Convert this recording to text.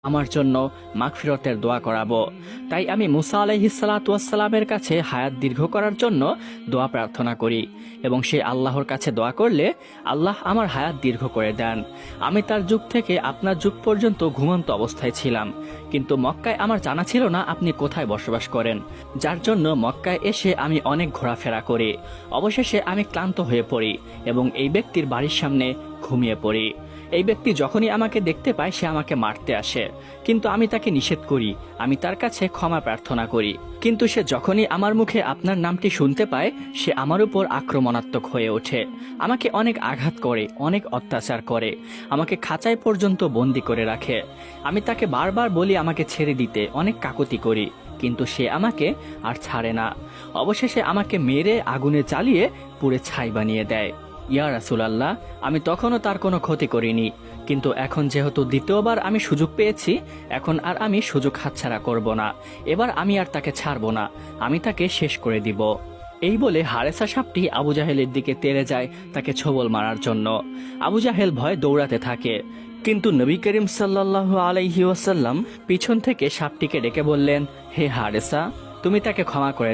আমার জন্য মাগফিরতের দোয়া করাবো। তাই আমি মুসা আলাইহিস সালাতু ওয়াস সালামের কাছে হায়াত দীর্ঘ করার জন্য দোয়া প্রার্থনা করি এবং সেই আল্লাহর কাছে দোয়া করলে আল্লাহ আমার হায়াত দীর্ঘ করে দেন। আমি তার যুগ থেকে আপনার যুগ পর্যন্ত ঘুমন্ত অবস্থায় ছিলাম, কিন্তু মক্কায় আমার জানা ছিল না আপনি কোথায় বসবাস করেন, যার জন্য মক্কায় এসে আমি অনেক ঘোরাফেরা করি। অবশেষে আমি ক্লান্ত হয়ে পড়ি এবং এই ব্যক্তির বাড়ির সামনে ঘুমিয়ে পড়ি। এই ব্যক্তি যখনই আমাকে দেখতে পায় সে আমাকে মারতে আসে, কিন্তু আমি তাকে নিষেধ করি। আমি তার কাছে ক্ষমা প্রার্থনা করি, কিন্তু সে যখনই আমার মুখে আপনার নামটি শুনতে পায় সে আমার উপর আক্রমণাত্মক হয়ে ওঠে। আমাকে অনেক আঘাত করে, অনেক অত্যাচার করে, আমাকে খাঁচায় পর্যন্ত বন্দি করে রাখে। আমি তাকে বারবার বলি আমাকে ছেড়ে দিতে, অনেক কাকুতি করি, কিন্তু সে আমাকে আর ছাড়ে না। অবশেষে আমাকে মেরে আগুনে জ্বালিয়ে পুড়ে ছাই বানিয়ে দেয়। ইয়া রাসূলুল্লাহ, আমি তখনও তার কোনো ক্ষতি করিনি, কিন্তু এখন যেহেতু দ্বিতীয়বার আমি সুযোগ পেয়েছি, এখন আর আমি সুযোগ হাতছাড়া করব না। এবার আমি আর তাকে ছাড়ব না, আমি তাকে শেষ করে দিব। এই বলে হারেসা সাপটি আবু জাহেলের দিকে তেড়ে যায় তাকে ছোবল মারার জন্য। আবু জাহেল ভয়ে দৌড়াতে থাকে, কিন্তু নবী করিম সাল্লাল্লাহু আলাইহি ওয়াসাল্লাম পিছন থেকে সাপটিকে ডেকে বললেন, হে হারেসা, তুমি তাকে ক্ষমা করে দাও।